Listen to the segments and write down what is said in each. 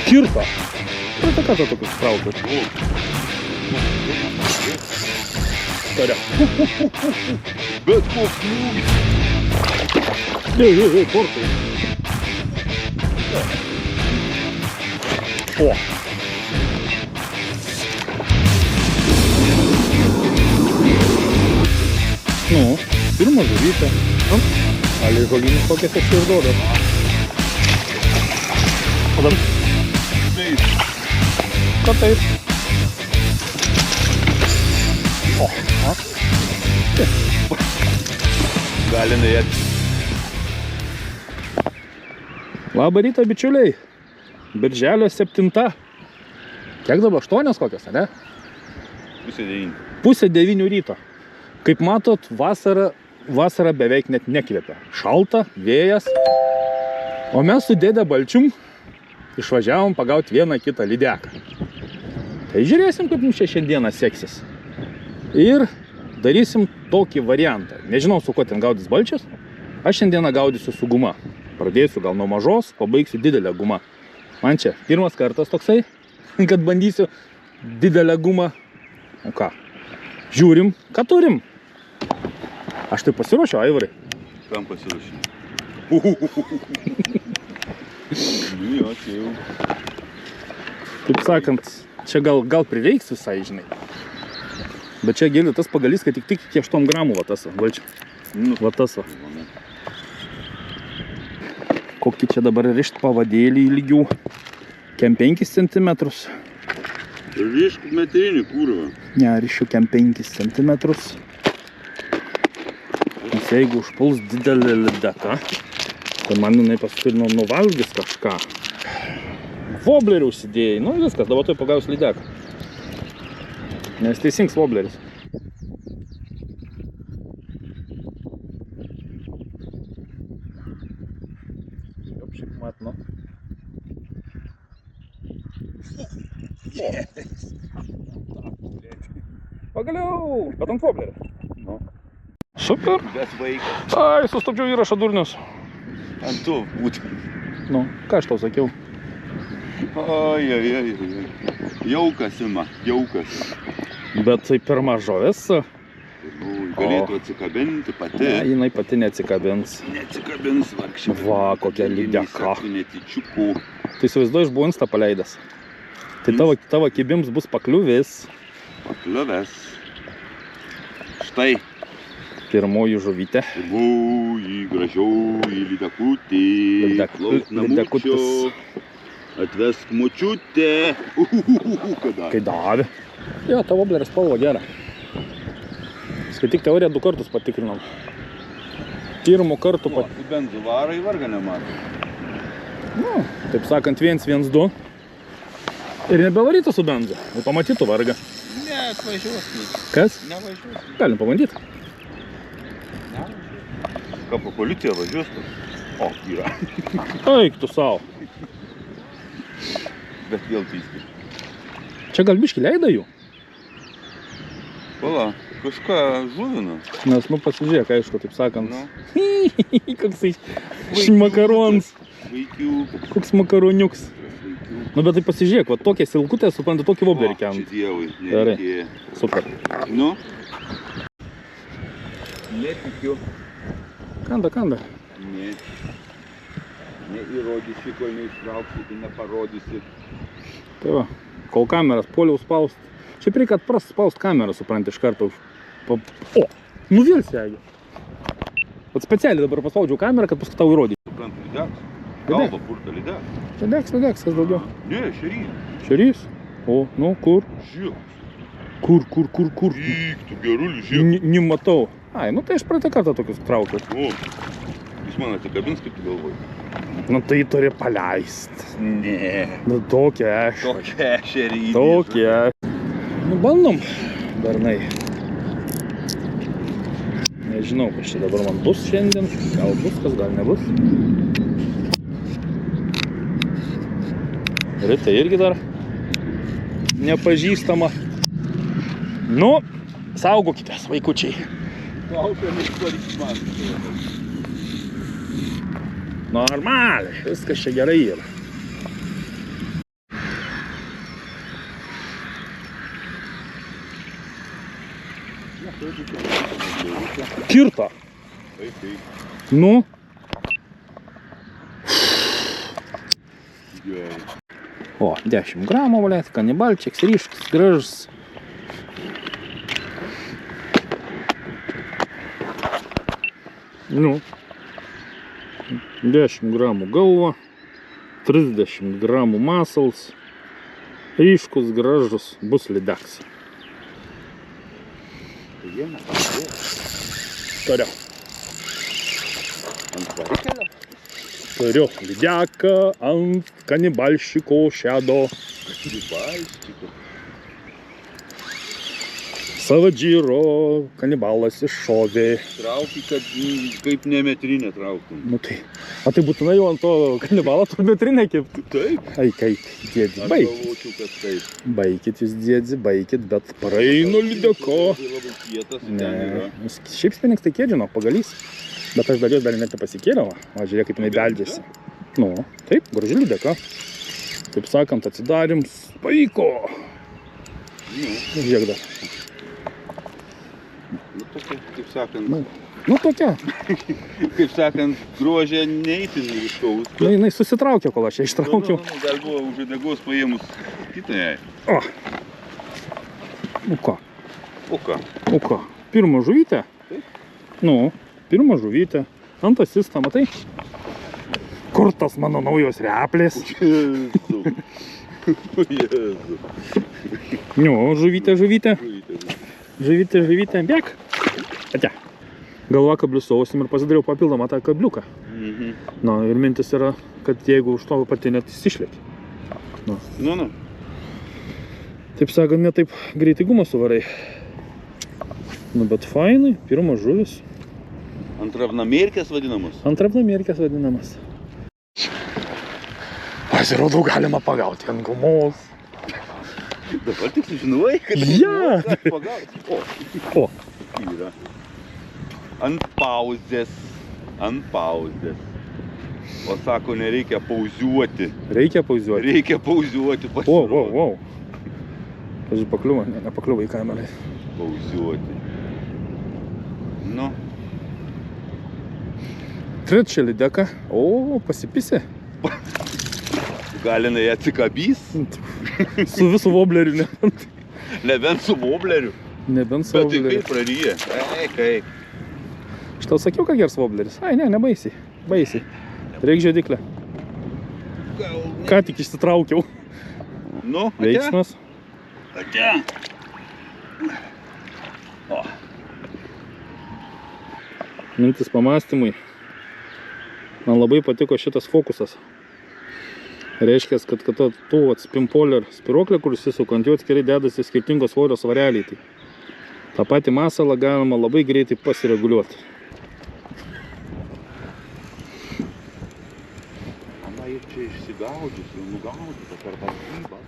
Kirto. Praeitą kartą tokius traukiu. Tare. Bet koks smūgis. Portai. O. Nu, pirma žuvytė. Ali žolinis kokias aš išduodu. O dar? Taip. Ko taip? O, a? Gali nuėti. Labą rytą, bičiuliai. Birželio 7. Kiek dabar? 8 kokios, ne? Pusė 9. Pusė 9 ryto. Kaip matot, vasara beveik net nekvepia. Šalta, vėjas. O mes su dėde Balčium išvažiavom pagauti vieną kitą lydeką. Tai žiūrėsim, kaip mums čia šiandieną seksis. Ir darysim tokį variantą. Nežinau, su kuo ten gaudys Balčius. Aš šiandieną gaudysiu su guma. Pradėsiu gal nuo mažos, pabaigsiu didelę gumą. Man čia pirmas kartas toksai, kad bandysiu didelę gumą. O ką? Žiūrim, ką turim. Aš tai pasiruošiu, Aivarai. Kam pasiruošiu? Nu jo, čia jau. Taip sakant, čia gal prireiks visai, žinai. Bet čia gėlė tas pagalys, kad tik iki 8 gramų va tas, Balčiu. Nu, Va tas va. Kokį čia dabar rišt pavadėlį lygių. Kem 5 cm. Rišk metrinį kurvą. Ne, rišiu kem 5 cm. Nes jeigu užpuls didelį lydeka, tai man jinai paskui nuvalgys kažką. Woblerį užsidėjai, nu viskas, dabar tai pagaus lydeką. Nes teisingas wobleris. Šiaip mat, nu. Pagaliau, bet ant woblerio. Nu. Super. Bet vaikas. Ai, sustabdžiau įrašą durnius. Ant to būtent. Nu, ką aš tau sakiau? Ai. Jaukas ima, jaukas. Bet tai per mažovis. Galėtų atsikabinti pati. Ne, jinai pati neatsikabins. Neatsikabins vargšė. Va, kokia lydeka. Netyčiukų. Tu įsivaizduoji, iš buinstą paleidęs. Tai tavo kibims bus pakliuvis. Pakliuvęs. Štai. Pirmoji žuvytė. Pirmoji, gražioji lydekutė. Klauk namučio. Atvesk močiutę. Kada? Kai davė. Jo, tavo woblerio spalva gera. Skaityk teoriją 2 kartus patikrinom. Pirmo kartu O, su benzu varai varga nemato. Nu, taip sakant, 1-1-2. Ir nebevarytų su benzu. Ir pamatytų vargą. Ne, atvažiuos. Kas? Nevažiuos. Galim pabandyti. Ką po policija važiuos? O, yra. Eik tu savo. Bet vėl teisti. Čia gal biškį leida jų? Pala, kažką žuvina. Nes, nu, pasižiūrėk, aišku, taip sakant. Nu. Koksai šmakarons. Vaikiukas. Koks makaroniuks. Nu, bet tai pasižiūrėk, va tokie silkutė, suprantu, tokį woblerį Čia kent. dievai, Gerai. nereikėjo. Super. Nu? Netikiu. Kanda. Ne. Neįrodysi, kol neištrauksi, tai neparodysi. Tai va, kol kameras poliau spaust. Šiaip reikia spaust kamerą, supranti, iš karto. O, nu vėl segi. Vat specialiai dabar paspaudžiau kamerą, kad paskui tau įrodyti. Suprantu, lydeks. Galva purta lydeks. Lydeks, kas daugiau. Ne, šerys. Šerys? O, nu, kur? Žiūrėk. Kur? Vyk, tu gerulį, žiūrėk. Nematau. Ai, nu tai aš praeitą kartą tokius traukiu. O, jis man atsikabins, kaip tu galvoji. Nu tai turi paleist. Ne. Nu tokia aš. Tokia šerys. Tokia. Nu bandom, bernai. Nežinau, kas čia dabar man bus šiandien. Gal bus, kas gal nebus. Rita irgi dar nepažįstama. Nu, saugokitės, vaikučiai. Laukiam iš pareiksmas. Normaliai, viskas čia gerai yra. Kirto. Taip. Nu. Gerai. O, 10 gramų, blėt, kanibalčiks, ryškus, gražus. Nu. 10 gramų galva, 30 gramų masals, ryškus, gražus, bus lydeks. Turiu. Ant varikelio? Turiu lydeką ant kanibalščiko šedo. Kanibalščiko. Savadžyro kanibalas iššovė. Trauki, kad kaip ne metrinę trauktum. Nu tai, o tai būtinai jau ant to kanibalo tu metrinę kipti. Taip. Ai, kaip, dėdzi, Aš baikit. galvočiau, kad taip. Baikit jūs, dėdzi, baikit, bet praeinu lydeko. Labai kietas ten Ne, yra. šiaip spinings tai kėdžino, pagalys. Bet aš dar jos dar net nepasikėliau, o žiūrėk, kaip jinai beldžiasi. Nu, taip, graži lydeka. Taip sakant, atsidarim, paiko. Nu, Žiūrėk dar. tokia, kaip sakant, Nu, tokia. kaip sakant, grožė neįtin ryškaus. Nu, jinai susitraukė, kol aš ją ištraukiau. Dar buvo už uodegos paėmus kitą jai. O. Nu ką? O ką? O ką? Pirma žuvytė? Nu, pirma žuvytė. Antasistą, matai? Kur tas mano naujos replės? Jėzu. Jėzu. Nu, žuvytė. Žuvytė, bėk. Ate. Galva kablius su ausim ir pasidariau papildomą tą kabliuką. Na, ir mintis yra, kad jeigu už to pati net išlieki. Nu. Taip sakant, ne taip greitai gumą suvarai. Nu, bet fainai, pirmas žuvis. Antravnamerkės vadinamos. Antravnamerkės vadinamas. Pasirodo, galima pagauti ant gumos. Dabar tik sužinojai, kad Ja. pagauti. O. Yra. Ant pauzės. O sako, nereikia pauziuoti. Reikia pauziuoti. Reikia pauziuoti. Wow. Aš pakliuvo, nepakliuvo į kamerą. Pauziuoti. Nu, Trečia lydeka. O, pasipisė. gal jinai atsikabys, Su visu vobleriu, nebent su vobleriu. nebent su Bet tai vobleriu. kaip praryja. Kaip. Aš tau sakiau, kad gers vobleris. Ai, ne, nebaisiai. Baisiai. Reik žediklę. Gal ne. Ką tik išsitraukiau. Nu, Veiksmas. Ate. O, Mintis pamastymui. Man labai patiko šitas fokusas. Reiškia, kad tų spimpoler spiroklė, kur įsisuka ant jų atskirai dedasi skirtingos svorio svareliai. Tai tą patį masalą galima labai greitai pasireguliuoti. Ana ir čia išsigaudžius, jau nugaudyta per tą žybą.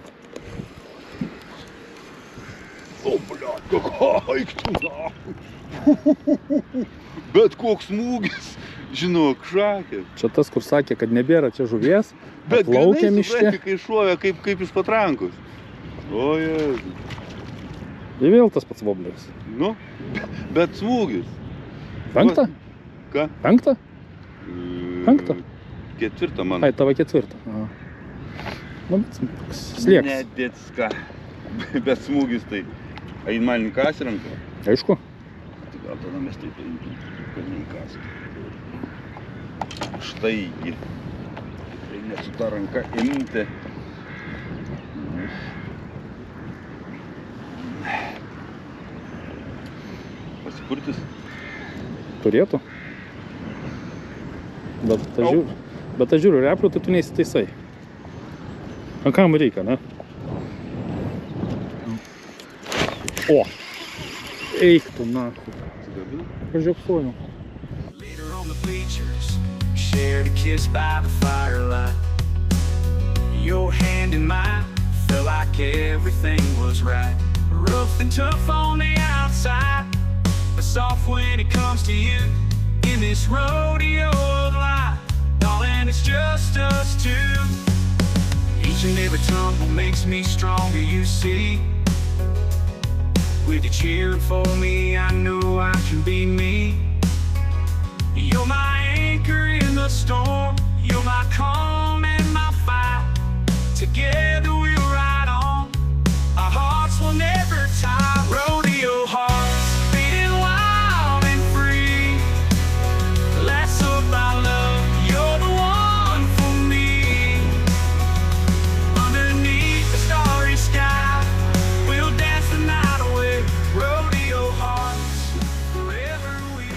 O, bliat, eik tu nahui. Bet koks smūgis, žinok, šakė. Čia tas, kur sakė, kad nebėra čia žuvies, Bet plaukia grinai miške. supranti, kai šovė kaip iš patrankos. O, Jėzus. Ir vėl tas pats vobleris. Nu, bet smūgis. Penktą? Ką? Penktą? Penktą? Ketvirtą, man. Ai, tavo ketvirtą. Aha. Nu, slieks. Nedėcka. Bet smūgis tai. Einmalį kasį ranką. Aišku. Tai gal tada mes taip paimtum, kad neįkastų. Štaigi. Tai net su ta ranka imti. Pasipurtis. Turėtų. Bet aš žiūriu replių, tai tu neįsitaisai. O kam reikia, ne? O! Eik tu, nahu. Pažiūrėjau. Later on the bleachers, shared a kiss by the firelight. Your hand in mine, felt like everything was right. Rough and tough on the outside, but soft when it comes to you. In this rodeo of life, darling, and it's just us two. Each and every tumble makes me stronger, you see. With you cheering for me, I know I can be me. You're my anchor in the storm, you're my calm and my fight. Together we'll ride on, our hearts will never tie. Rodeo hearts, beating wild and free. Let's up our love, you're the one for me. Underneath the starry sky, we'll dance the night away. Rodeo hearts, forever we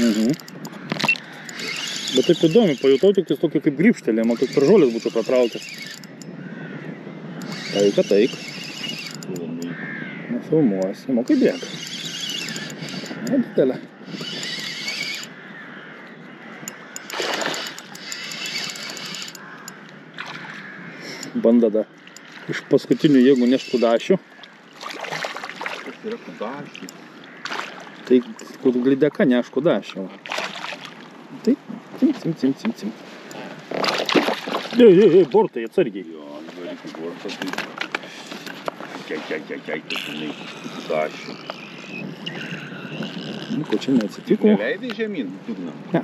Угу. Bet taip įdomi, pajutau tik tokį kaip grįžtelėjimą, kaip per žolės būtų patraukęs. Taik, taik. Nefilmuosim, o kaip bėga. Nedidelė. Banda dar iš paskutinių jėgų nešt kudašių. Kas yra kudašių? Tai kur glideka neš kudašių. Tai cim. Ei, bortai, atsargiai. Jo, varikų bortas, tai... Kiai, žinai, kudašių. Nu, ko čia neatsitiko? Neleidai žemyn, dugną? Ne,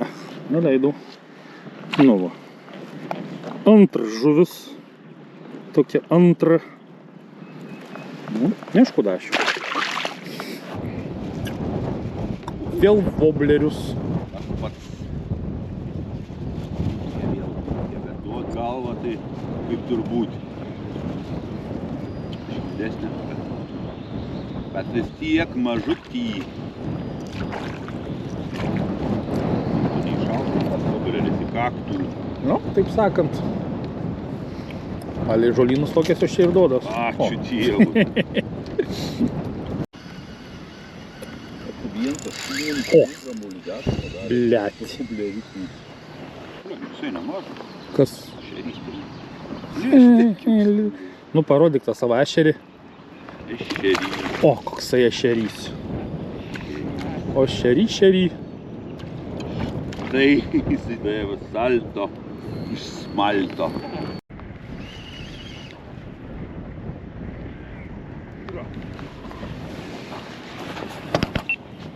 neleidau. Nu va. Antra žuvis. Tokia antra. Nu, neš kudašių. Vėl voblerius. Aš pats. Duot galvą, tai kaip turbūt. Šildesnė. Bet vis tiek mažutį. Neišaukas tas vobleris į kaktų. Nu, taip sakant. Palei žolynus tokias aš čia ir duodas. Ačiū Dievui. Блядь. Visai nemažas. Kas? Šerys. Nu, parodyk tą savo ešerį. Ešerys. O, koksai ešerys. O šerį. Tai jisai davė salto iš smalto.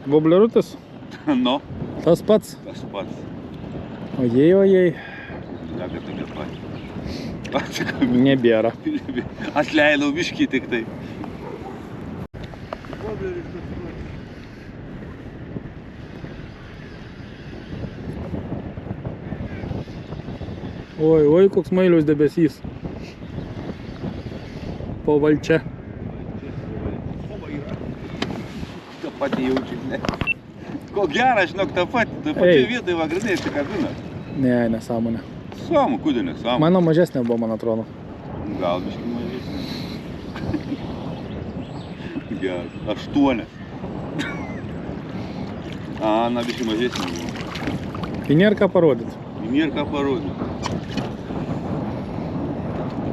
Voblerutis? Nu, Tas pats. tas pats. Ojei. Lega tokia pat. Atsikabinu. Nebėra. Atleidau biškį tik tai. Oi, koks mailiaus debesys. Po valčia. Ta pati jaučiu, ne? Ko gera, žinok, ta pati. Ta pačia vietoj va grinai atsikabina. Ne, nesąmonė. Samu, kudė nesamu. Mano mažesnė buvo, man atrodo. Gal biškį mažesnė. Geras. 8. Na biškį mažesnė buvo. Tai nėra ką parodyti. Nėra ką parodyti.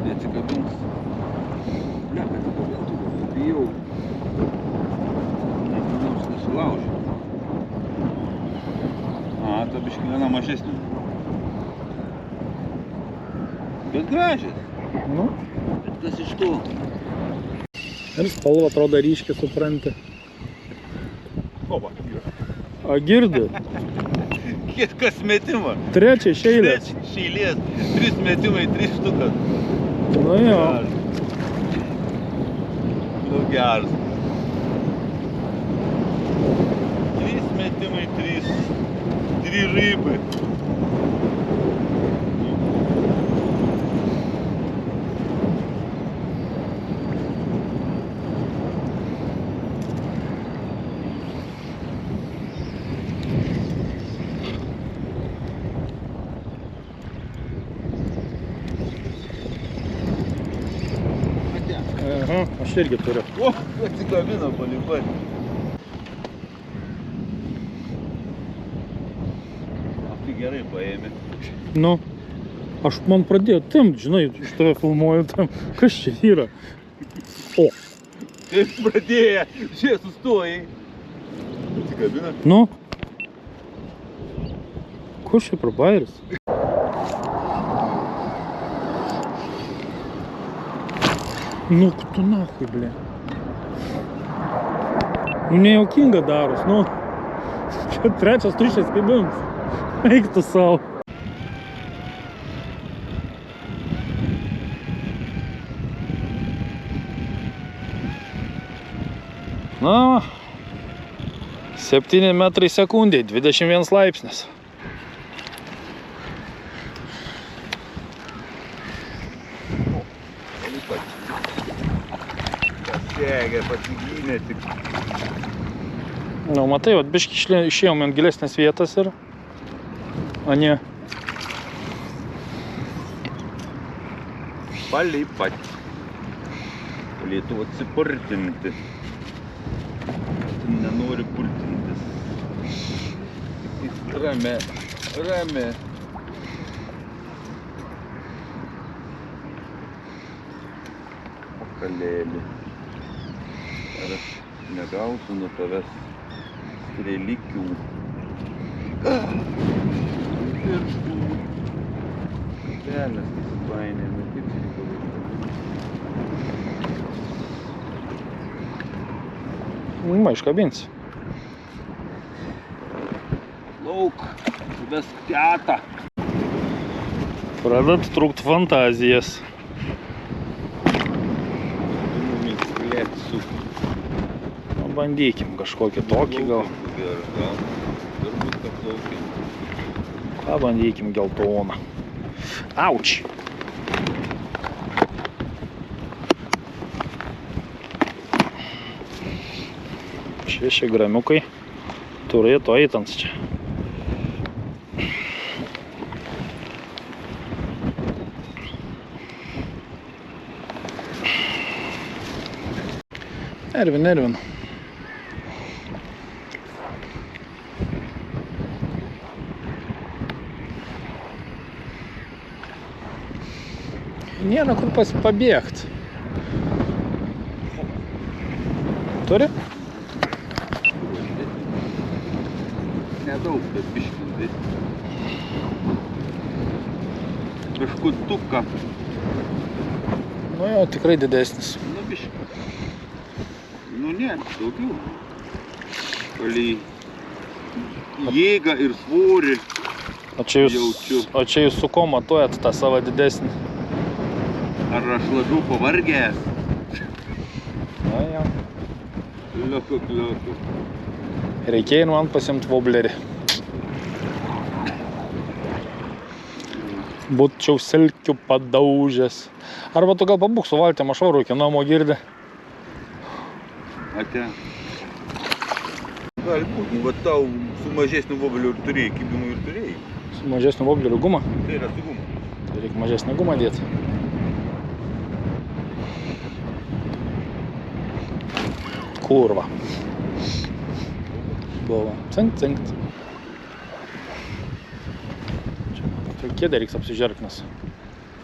Neatsikabins. Ne, kad atsikabintų, bet bijau. Nesilaužė. Ta biškį viena mažesnė. Bet gražias. Nu. Bet kas iš to? Ir spalva atrodo ryškiai, supranti. Oba, yra. A, girdi? Kas metimą? Trečia iš eilės. Iš eilės. 3 metimai, 3 štukas. Nu jo. Nu geras. 3 metimai, 3 rybai. Aha, aš irgi turiu. O, atsikabino palipai. Tai gerai paėmė. Nu, aš man pradėjau tempt, žinai, iš tave filmuoju tam, kas čia yra. O, Kaip pradėję, čia sustojai. Atsikabino. nu, Kur čia pro bairis? Nu, tu nahui, ble. Nu, nejaukinga daros, nu. Čia trečias tuščias kabims. Eik tu savo. Na, 7 metrai sekundė, 21 laipsnis. Pasegė, pasigynė tik. Nu, matai, vat biškį išėjom ant gilesnės vietas ir... A ne. Palipat. Galėtų atsipurtinti. Nenori purtintis. Rame, rame. Kalėlį. Ar aš negausiu nuo tavęs strėlikių. Pirštų. Kelias įsipainė, kaip Ma, iškabinsi. Lauk, vesk tetą. Pradedat trūkt fantazijas. Nu, bandykim kažkokį tokį gal. Turbūt paplaukim. Pabandykim geltoną. Auč! 6 gramiukai turėtų eitans čia. Nervin. Nėra kur pabėgt. Turi? Nedaug, bet biškinti. Biškutuką. Nu jo, tikrai didesnis. Nu bišką. Nu ne, daugiau. Palei jėgą ir svorį. O čia jūs su ko matuojat tą savo didesnį? Ar aš labiau pavargęs? Na jau. Kliuku. Reikėjo man pasiimt woblerį. Būčiau silkių padaužęs. Arba tu gal pabūk su valtėm, aš varu iki namo girdi. Ate. Gali būti, va tau su mažesniu wobleriu ir turėjai, kibimų ir turėjai. Su mažesniu wobleriu gumą? Tai yra su guma. Tai reikia mažesnį gumą dėti. Kurva. Buvo. Cinkt. Čia kėdė reiks apsižerknas.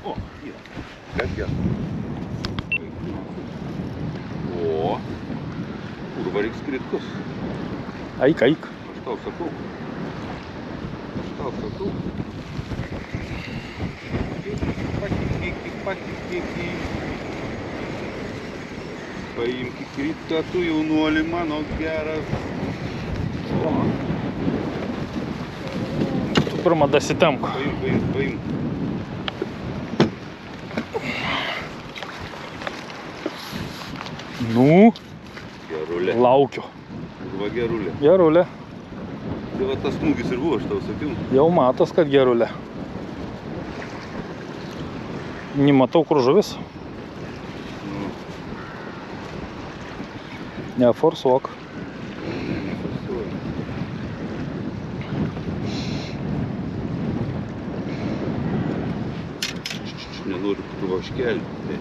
O, yra. Kas gerai. O, kurva reiks kritus. Eik. Aš tau sakau. Patikėk. Paimk kritą, tu jaunuoli mano geras. O. Tu pirmą dasitemk. Paimk. Nu, Gerulė. laukiu. Va gerulė. Gerulė. Tai va tas smūgis ir buvo, aš tau sakiau. Jau matos, kad gerulė. Nematau, kur žuvis. Nu. Neforsuok. Nenoriu pravaškelti.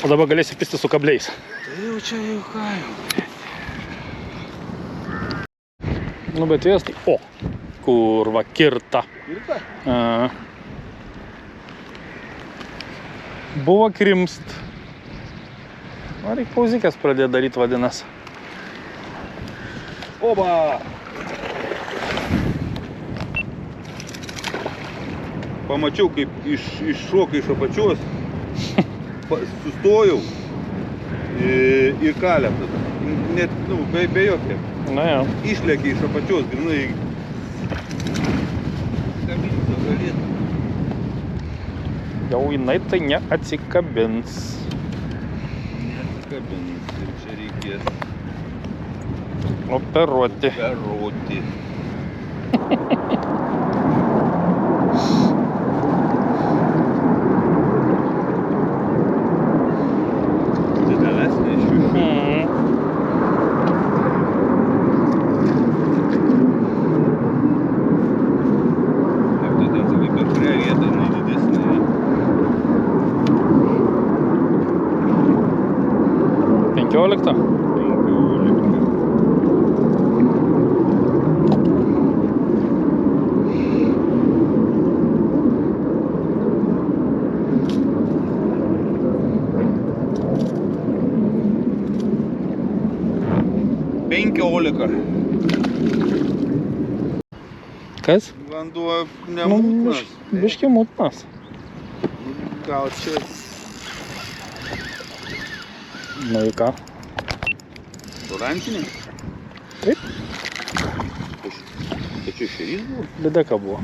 O dabar galėsi pisti su kabliais. Tai jau čia jau ką jau. Nu, bet vės tai... O, kurva, kirta. Kirta? Buvo krimst. O, reikia pauzikės pradėti daryti, vadinas. Oba! Pamačiau, kaip iššoka iš apačios, sustojau ir kalė tada. Net, be jokio. Na jau. Išlėkė iš apačios, grinai. Kabinti galėtų. Jau jinai tai neatsikabins. Neatsikabins ir čia reikės Operuoti. operuoti. Didelesnė iš jų. Taip, tada sakai, per kurią vietą jinai didesnė. 15. Kas? Vanduo nemūtnas. Biški mūtnas. Gal čia Nu į ką? rankinė? Taip. Tai čia šerys buvo? Lydeka buvo.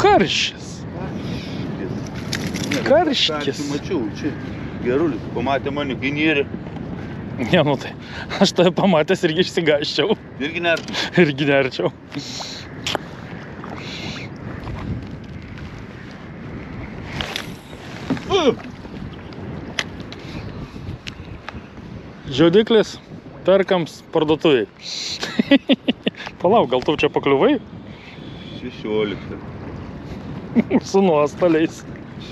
Karšis. Karškis. Mačiau, čia gerulis. Pamatė mane, kai nėrė. Ne, nu tai. Aš tave pamatęs irgi išsigaščiau. Irgi nertum. Irgi nerčiau. Žiaudiklis perkams parduotuviai. Palauk, gal tu čia pakliuvai? 16. Su nuostoliais.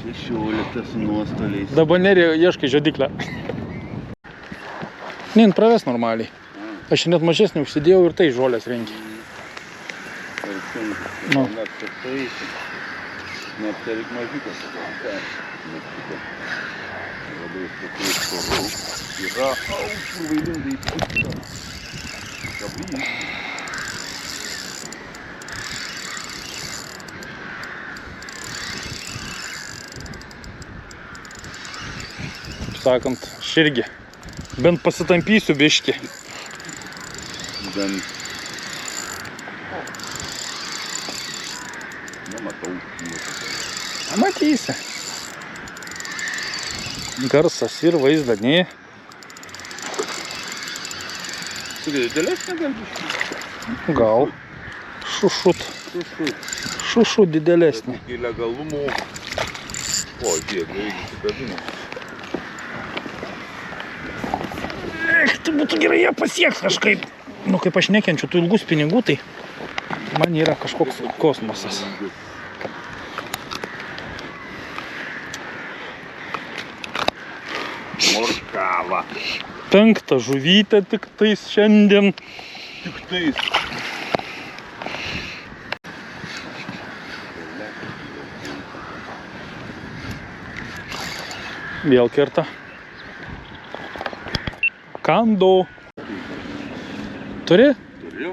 16 su nuostoliais. Dabar nerė ieškai žiaudiklę. Nin, praves normaliai. Aš net mažesnį užsidėjau ir tai žolės renkia. Nu. Neaptarik mažiukas. Labai stiprus storų. Yra kur vailingai įpūsta. Kablys. Taip sakant, aš irgi bent pasitampysiu biškį. Bent. Nematau. Matysi. Garsas ir vaizdaniai. Tu didelesnė gal biškį? Gal. Šušut. Šušut didelesnė. Iki legalumo. O, žiūrėk, reikia įsikabinę. Tai būtų gerai ją pasieks kažkaip. Nu, kaip aš nekenčiu tų ilgus pinigų, tai man yra kažkoks kosmosas. Morkava. 5 žuvytė tik tais šiandien. Tik tais. Vėl kerta. Kando. Turi? Turiu.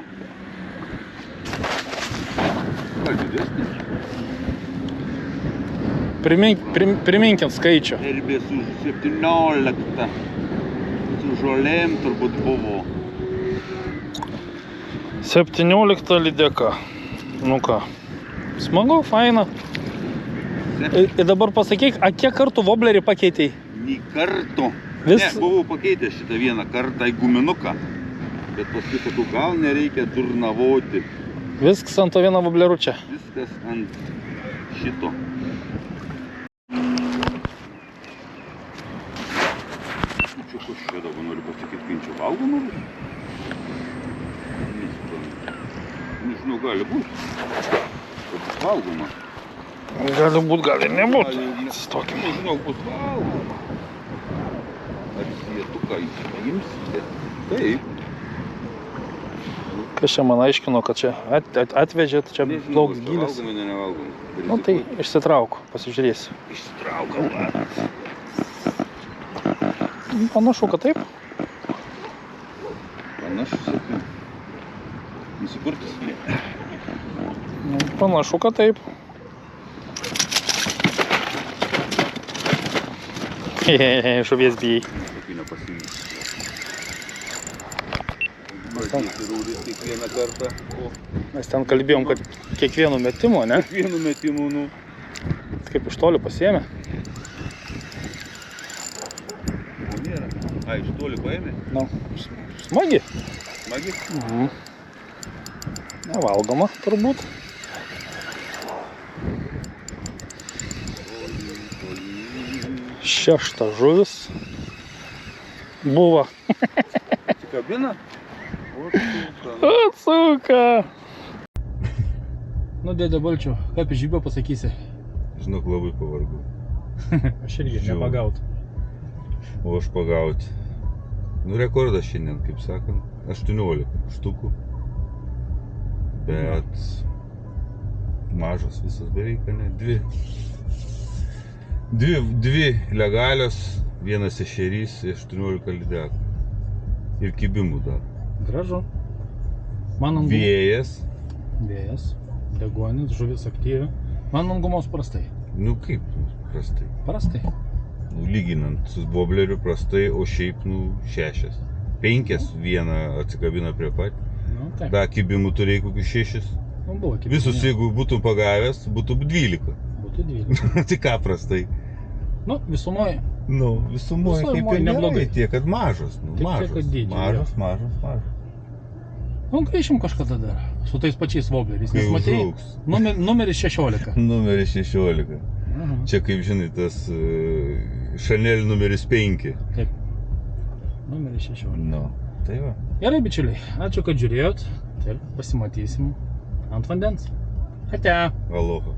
Gal didesnė? Priminkint skaičių. Herbė su 17. Su žolėm turbūt buvo. 17 lydeka. Nu ką. Smagu, faina. Ir dabar pasakyk, a kiek kartų woblerį pakeitei? Nį karto. Vis- Ne, buvau pakeitęs šitą vieną kartą į guminuką. Bet paskui sakau, gal nereikia durnavoti. Viskas ant to vieno wobleručio. Viskas ant šito. Čia kas čia dabar noriu pasakyti, kai čia valgoma bus? Nežinau, gali būti. Kad bus valgoma. Gali būt, gal ir nebūt. Stokim. Nežinau, bus valgoma. Ar sietuką įsimsite? Taip. Kas čia man aiškino, kad čia atvežėt, čia plauks gylis. Valgoma, nevalgoma. Nu tai išsitrauku, pasižiūrėsiu. Išsitraukau. Panašu, kad taip. Panašus. Nusipurtys. Panašu, kad taip. Žuvies bijai. Tokių nepasiimti. Pradėti rūdis kiekvieną kartą. O Mes ten kalbėjom, kad kiekvienu metimu, ne? kiekvienu metimu, nu. Kaip iš toli pasiėmė. O nėra. Ai, iš toli paėmė? Nu, smagi. Smagi? Mhm. Nevalgoma, turbūt. Šešta žuvis buvo. Kabina? O, suka. Atsuka. Nu, dėdė Balčiu, kaip iš žybio pasakysi? Žinok, labai pavargau. Aš irgi Žiau. nepagaut. O aš pagauti. Nu, rekordas šiandien, kaip sakant, 18 štukų. Bet mažas visas beveik, ne? Dvi legalios, vienas ešerys, 18 lydekų. Ir kibimų dar. Gražu. Man ant Vėjas. Vėjas, deguonis, žuvis aktyvi. Man ant gumos prastai. Nu kaip prastai. Prastai. Nu, lyginant su bobleriu prastai, o šiaip, nu, 6. 5 vieną atsikabina prie pat. Nu, taip. Da, kibimų turėjai kokius 6. Nu, buvo kibimų. Visus, jeigu būtum pagavęs, būtų 12. Būtų 12. Tai ką prastai? Nu, visumoje. Nu, visumoje kaip Visumoje ir neblogai. neblogai. Tiek, kad mažas. Nu, Tik tiek, mažas. kad dydžio, Mažas. Nu, grįšim kažkada dar. Su tais pačiais vobleriais. Kai Nes matei, užaugs. numeris 16. Numeris 16. Aha. Čia, kaip žinai, tas Chanel numeris 5. Taip. Numeris 16. Nu, tai va. Gerai, bičiuliai. Ačiū, kad žiūrėjot. Taip, pasimatysim ant vandens. Ate. Aloha.